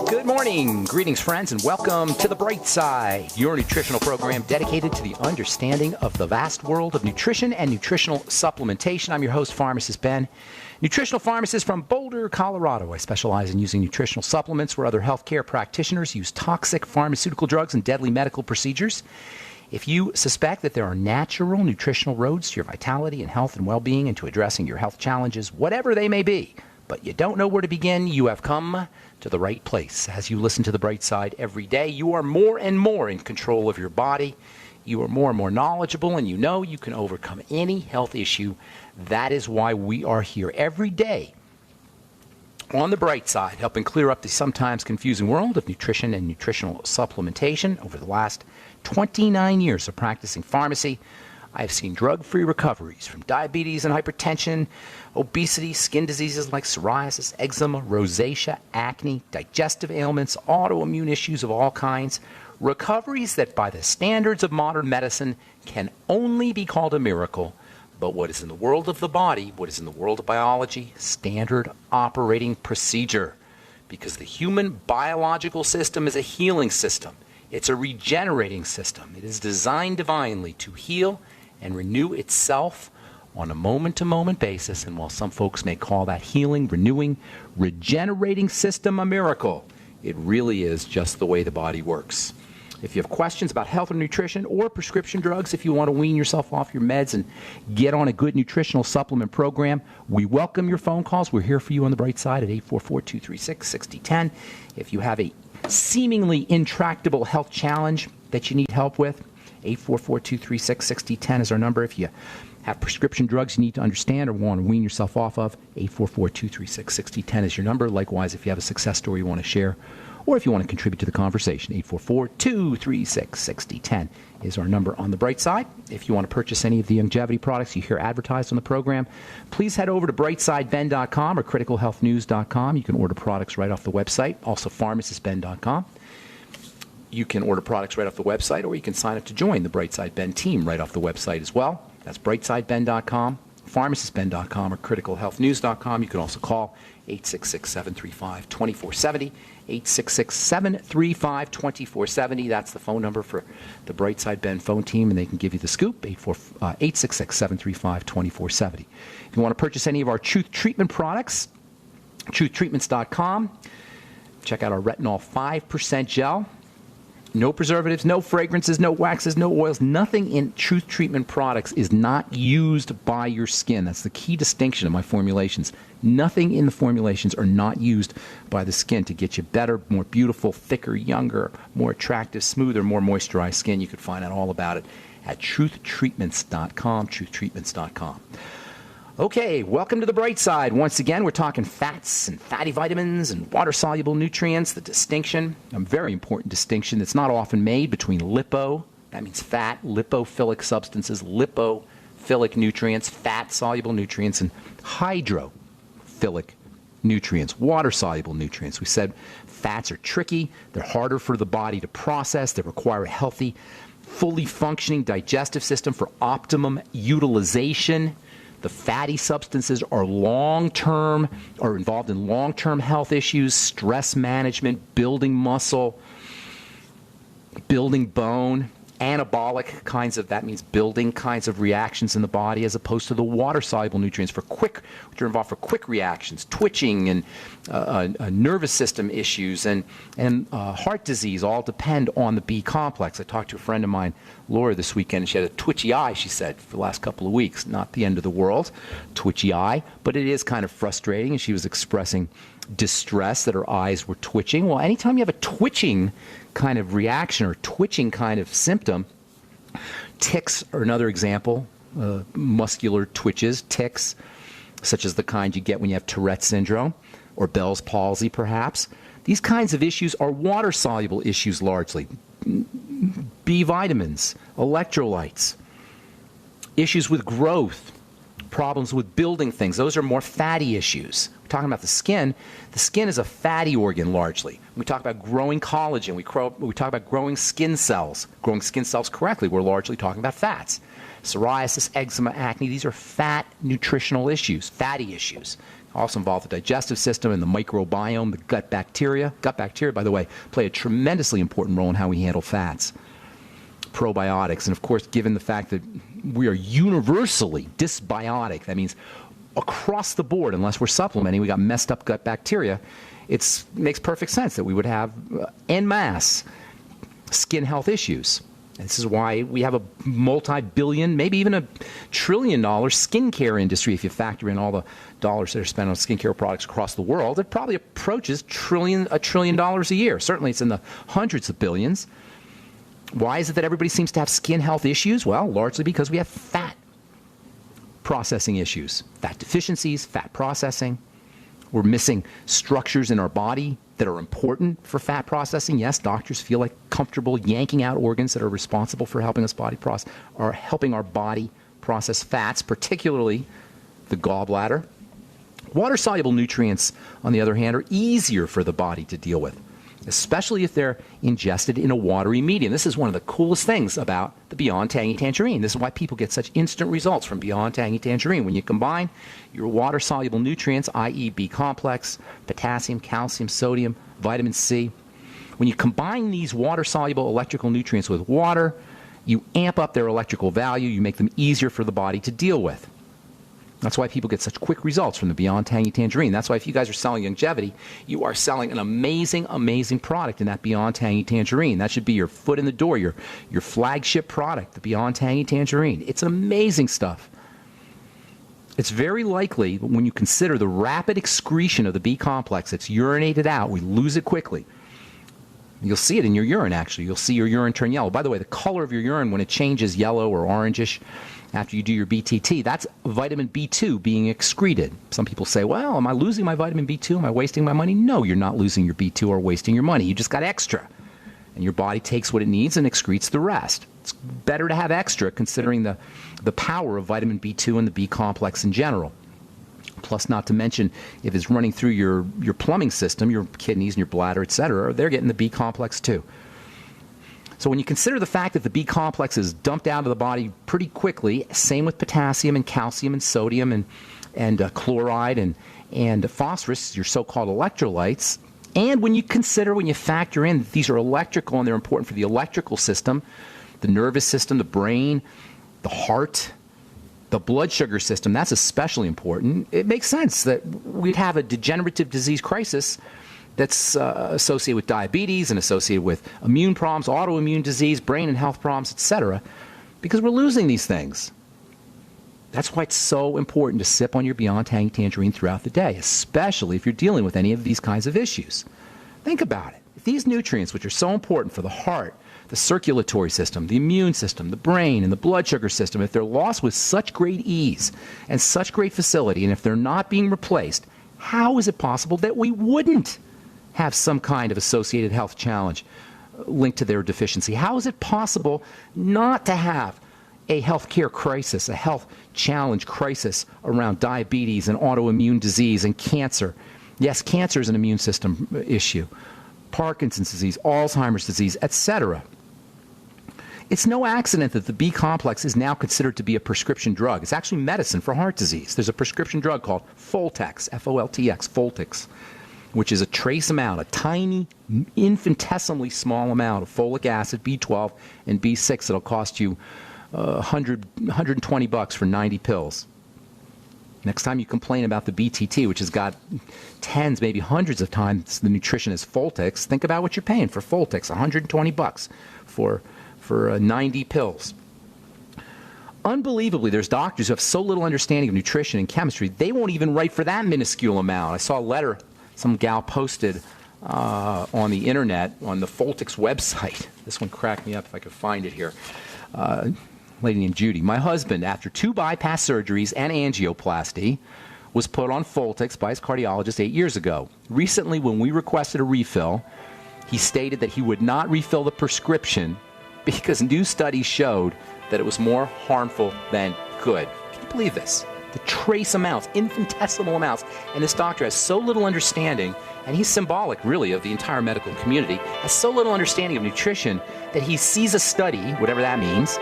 Good morning, greetings friends, and welcome to The Bright Side, your nutritional program dedicated to the understanding of the vast world of nutrition and nutritional supplementation. I'm your host, Pharmacist Ben, nutritional pharmacist from Boulder, Colorado. I specialize in using nutritional supplements where other healthcare practitioners use toxic pharmaceutical drugs and deadly medical procedures. If you suspect that there are natural nutritional roads to your vitality and health and well-being and to addressing your health challenges, whatever they may be, but you don't know where to begin, you have come to the right place. As you listen to The Bright Side every day, you are more and more in control of your body. You are more and more knowledgeable, and you know you can overcome any health issue. That is why we are here every day on The Bright Side, helping clear up the sometimes confusing world of nutrition and nutritional supplementation. Over the last 29 years of practicing pharmacy, I have seen drug-free recoveries from diabetes and hypertension, obesity, skin diseases like psoriasis, eczema, rosacea, acne, digestive ailments, autoimmune issues of all kinds, recoveries that by the standards of modern medicine can only be called a miracle, but what is in the world of the body, what is in the world of biology, standard operating procedure. Because the human biological system is a healing system. It's a regenerating system. It is designed divinely to heal and renew itself on a moment-to-moment basis. And while some folks may call that healing, renewing, regenerating system a miracle, it really is just the way the body works. If you have questions about health or nutrition or prescription drugs, if you want to wean yourself off your meds and get on a good nutritional supplement program, we welcome your phone calls. We're here for you on The Bright Side at 844-236-6010. If you have a seemingly intractable health challenge that you need help with, 844-236-6010 is our number. If you have prescription drugs you need to understand or want to wean yourself off of, 844-236-6010 is your number. Likewise, if you have a success story you want to share, or if you want to contribute to the conversation, 844-236-6010 is our number on The Bright Side. If you want to purchase any of the longevity products you hear advertised on the program, please head over to brightsideben.com or criticalhealthnews.com. You can order products right off the website, also pharmacistben.com. You can order products right off the website, or you can sign up to join the Brightside Ben team right off the website as well. That's brightsideben.com, pharmacistben.com, or criticalhealthnews.com. You can also call 866-735-2470, 866-735-2470. That's the phone number for the Brightside Ben phone team, and they can give you the scoop, 866-735-2470. If you want to purchase any of our Truth Treatment products, truthtreatments.com. Check out our Retinol 5% gel. No preservatives, no fragrances, no waxes, no oils. Nothing in Truth Treatment products is not used by your skin. That's the key distinction of my formulations. Nothing in the formulations are not used by the skin to get you better, more beautiful, thicker, younger, more attractive, smoother, more moisturized skin. You can find out all about it at truthtreatments.com, truthtreatments.com. Okay, welcome to The Bright Side. Once again, we're talking fats and fatty vitamins and water-soluble nutrients, the distinction, a very important distinction that's not often made between lipo, that means fat, lipophilic substances, lipophilic nutrients, fat-soluble nutrients, and hydrophilic nutrients, water-soluble nutrients. We said fats are tricky, they're harder for the body to process, they require a healthy, fully functioning digestive system for optimum utilization. The fatty substances are involved in long-term health issues, stress management, building muscle, building bone, anabolic kinds of, that means building kinds of reactions in the body, as opposed to the water-soluble nutrients which are involved for quick reactions, twitching and nervous system issues and heart disease all depend on the B complex. I talked to a friend of mine, Laura, this weekend, and she had a twitchy eye, she said, for the last couple of weeks. Not the end of the world, twitchy eye, but it is kind of frustrating, and she was expressing distress that her eyes were twitching. Well, anytime you have a twitching kind of reaction or twitching kind of symptom, tics are another example, muscular twitches, tics, such as the kind you get when you have Tourette's syndrome or Bell's palsy, perhaps. These kinds of issues are water-soluble issues largely. B vitamins, electrolytes, issues with growth, problems with building things. Those are more fatty issues. We're talking about the skin. The skin is a fatty organ largely. We talk about growing collagen. We talk about growing skin cells. Growing skin cells correctly, we're largely talking about fats. Psoriasis, eczema, acne, these are fat nutritional issues, fatty issues. Also involve the digestive system and the microbiome, the gut bacteria. Gut bacteria, by the way, play a tremendously important role in how we handle fats. Probiotics, and of course, given the fact that we are universally dysbiotic, that means across the board, unless we're supplementing, we got messed up gut bacteria, it makes perfect sense that we would have en masse skin health issues. And this is why we have a multi-billion, maybe even $1 trillion skincare industry. If you factor in all the dollars that are spent on skincare products across the world, it probably approaches $1 trillion a year. Certainly it's in the hundreds of billions. Why is it that everybody seems to have skin health issues? Well, largely because we have fat processing issues, fat deficiencies, fat processing. We're missing structures in our body that are important for fat processing. Yes, doctors feel like comfortable yanking out organs that are responsible for helping helping our body process fats, particularly the gallbladder. Water-soluble nutrients, on the other hand, are easier for the body to deal with, especially if they're ingested in a watery medium. This is one of the coolest things about the Beyond Tangy Tangerine. This is why people get such instant results from Beyond Tangy Tangerine. When you combine your water-soluble nutrients, i.e. B-complex, potassium, calcium, sodium, vitamin C, when you combine these water-soluble electrical nutrients with water, you amp up their electrical value, you make them easier for the body to deal with. That's why people get such quick results from the Beyond Tangy Tangerine. That's why if you guys are selling longevity, you are selling an amazing, amazing product in that Beyond Tangy Tangerine. That should be your foot in the door, your flagship product, the Beyond Tangy Tangerine. It's amazing stuff. It's very likely, when you consider the rapid excretion of the B complex, it's urinated out. We lose it quickly. You'll see it in your urine, actually. You'll see your urine turn yellow. By the way, the color of your urine, when it changes yellow or orangish after you do your BTT, that's vitamin B2 being excreted. Some people say, well, am I losing my vitamin B2? Am I wasting my money? No, you're not losing your B2 or wasting your money. You just got extra. And your body takes what it needs and excretes the rest. It's better to have extra, considering the power of vitamin B2 and the B complex in general. Plus, not to mention, if it's running through your plumbing system, your kidneys and your bladder, etc., they're getting the B complex too. So when you consider the fact that the B complex is dumped out of the body pretty quickly, same with potassium and calcium and sodium and chloride and phosphorus, your so-called electrolytes, and when you factor in that these are electrical and they're important for the electrical system, the nervous system, the brain, the heart, the blood sugar system, that's especially important. It makes sense that we'd have a degenerative disease crisis that's associated with diabetes and associated with immune problems, autoimmune disease, brain and health problems, etc., because we're losing these things. That's why it's so important to sip on your Beyond Tangy Tangerine throughout the day, especially if you're dealing with any of these kinds of issues. Think about it. If these nutrients, which are so important for the heart, the circulatory system, the immune system, the brain, and the blood sugar system, if they're lost with such great ease and such great facility, and if they're not being replaced, how is it possible that we wouldn't have some kind of associated health challenge linked to their deficiency? How is it possible not to have a healthcare crisis, a health challenge crisis around diabetes and autoimmune disease and cancer? Yes, cancer is an immune system issue. Parkinson's disease, Alzheimer's disease, etc. It's no accident that the B complex is now considered to be a prescription drug. It's actually medicine for heart disease. There's a prescription drug called Foltex, F-O-L-T-X, Foltex, which is a trace amount, a tiny, infinitesimally small amount of folic acid, B12, and B6 that'll cost you $120 for 90 pills. Next time you complain about the BTT, which has got tens, maybe hundreds of times the nutrition as Foltex, think about what you're paying for Foltex, $120 for 90 pills. Unbelievably, there's doctors who have so little understanding of nutrition and chemistry, they won't even write for that minuscule amount. I saw a letter some gal posted on the internet, on the Foltex website. This one cracked me up if I could find it here. Lady named Judy. My husband, after 2 bypass surgeries and angioplasty, was put on Foltex by his cardiologist 8 years ago. Recently, when we requested a refill, he stated that he would not refill the prescription because new studies showed that it was more harmful than good. Can you believe this? The trace amounts, infinitesimal amounts, and this doctor has so little understanding, and he's symbolic, really, of the entire medical community, has so little understanding of nutrition that he sees a study, whatever that means,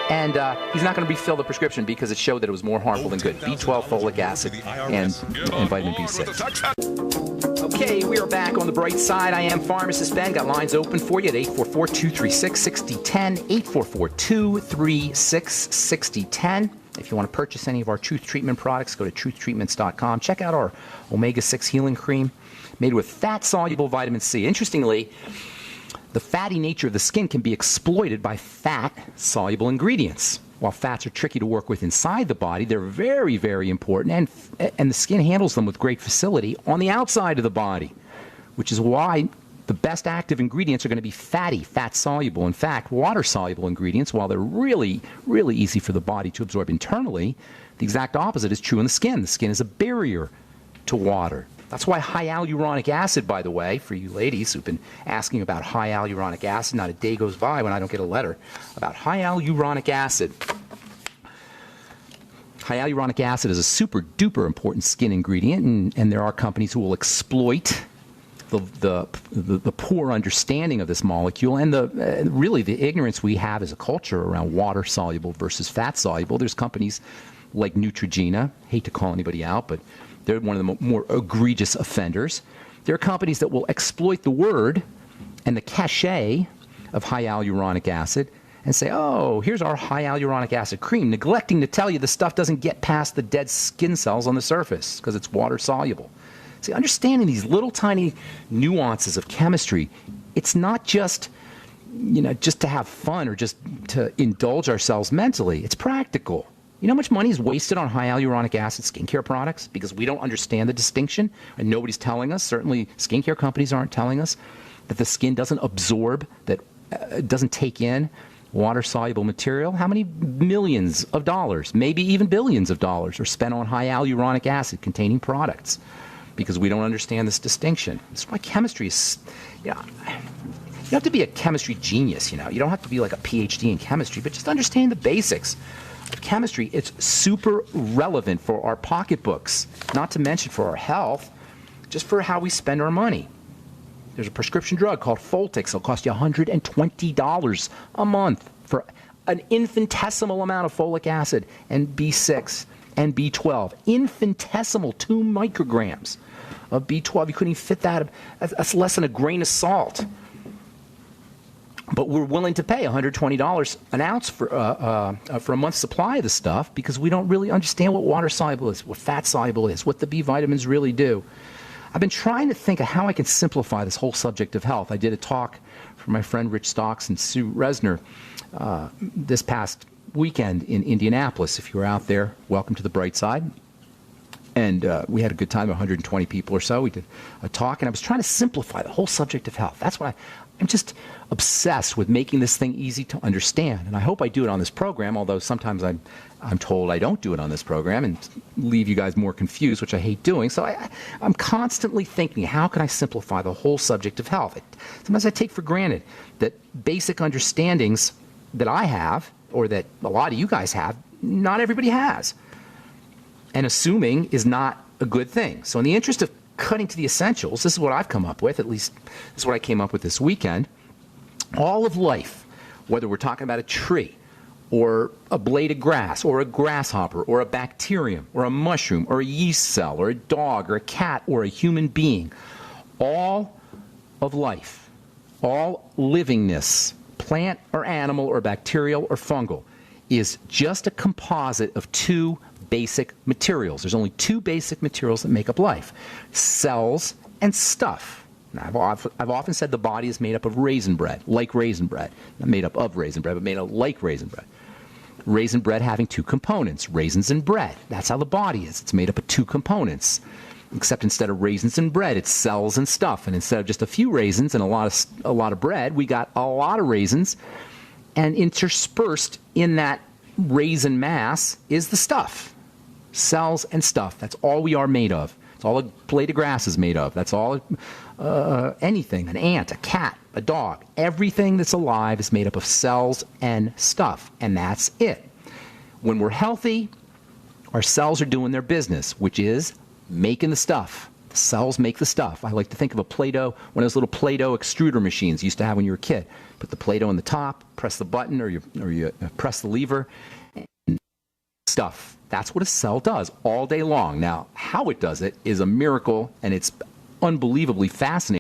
And he's not going to refill the prescription because it showed that it was more harmful than good. B12, folic acid, and vitamin B6. Okay, we are back on the bright side. I am Pharmacist Ben. Got lines open for you at 844-236-6010, 844-236-6010. If you want to purchase any of our Truth Treatment products, go to truthtreatments.com. Check out our omega-6 healing cream made with fat-soluble vitamin C. Interestingly, the fatty nature of the skin can be exploited by fat-soluble ingredients. While fats are tricky to work with inside the body, they're very, very important, and the skin handles them with great facility on the outside of the body, which is why the best active ingredients are going to be fatty, fat-soluble. In fact, water-soluble ingredients, while they're really, really easy for the body to absorb internally, the exact opposite is true in the skin. The skin is a barrier to water. That's why high hyaluronic acid, by the way, for you ladies who've been asking about high hyaluronic acid, not a day goes by when I don't get a letter about high hyaluronic acid. High hyaluronic acid is a super duper important skin ingredient, and there are companies who will exploit the poor understanding of this molecule and really the ignorance we have as a culture around water soluble versus fat soluble. There's companies like Neutrogena, hate to call anybody out, but they're one of the more egregious offenders. There are companies that will exploit the word and the cachet of high hyaluronic acid and say, oh, here's our high hyaluronic acid cream, neglecting to tell you the stuff doesn't get past the dead skin cells on the surface because it's water soluble. See, understanding these little tiny nuances of chemistry, it's not just, just to have fun or just to indulge ourselves mentally. It's practical. You know how much money is wasted on high hyaluronic acid skincare products because we don't understand the distinction and nobody's telling us, certainly skincare companies aren't telling us, that the skin doesn't absorb, that it doesn't take in water-soluble material? How many millions of dollars, maybe even billions of dollars, are spent on high hyaluronic acid containing products because we don't understand this distinction? That's why chemistry is, you don't have to be a chemistry genius, you don't have to be like a PhD in chemistry, but just understand the basics of chemistry. It's super relevant for our pocketbooks, not to mention for our health, just for how we spend our money. There's a prescription drug called Foltix. It'll cost you $120 a month for an infinitesimal amount of folic acid and B6 and B12. Infinitesimal 2 micrograms of B12. You couldn't even fit that. That's less than a grain of salt. But we're willing to pay $120 an ounce for a month's supply of the stuff because we don't really understand what water soluble is, what fat soluble is, what the B vitamins really do. I've been trying to think of how I can simplify this whole subject of health. I did a talk for my friend Rich Stocks and Sue Resner this past weekend in Indianapolis. If you were out there, welcome to the bright side. And we had a good time, 120 people or so. We did a talk, and I was trying to simplify the whole subject of health. That's what I'm just obsessed with, making this thing easy to understand. And I hope I do it on this program, although sometimes I'm told I don't do it on this program and leave you guys more confused, which I hate doing. So I'm constantly thinking, how can I simplify the whole subject of health? Sometimes I take for granted that basic understandings that I have, or that a lot of you guys have, not everybody has. And assuming is not a good thing. So in the interest of cutting to the essentials, this is what I've come up with, at least this is what I came up with this weekend. All of life, whether we're talking about a tree, or a blade of grass, or a grasshopper, or a bacterium, or a mushroom, or a yeast cell, or a dog, or a cat, or a human being, all of life, all livingness, plant or animal or bacterial or fungal, is just a composite of 2 basic materials. There's only 2 basic materials that make up life: cells and stuff. Now, I've often said the body is made up of raisin bread, like raisin bread. Not made up of raisin bread, but made up like raisin bread. Raisin bread having 2 components, raisins and bread. That's how the body is. It's made up of 2 components. Except instead of raisins and bread, it's cells and stuff. And instead of just a few raisins and a lot of bread, we got a lot of raisins. And interspersed in that raisin mass is the stuff. Cells and stuff. That's all we are made of. That's all a blade of grass is made of. That's all anything, an ant, a cat, a dog. Everything that's alive is made up of cells and stuff. And that's it. When we're healthy, our cells are doing their business, which is making the stuff. The cells make the stuff. I like to think of a Play-Doh, one of those little Play-Doh extruder machines you used to have when you were a kid. Put the Play-Doh on the top, press the button, or you press the lever, and stuff. That's what a cell does all day long. Now, how it does it is a miracle, and it's unbelievably fascinating.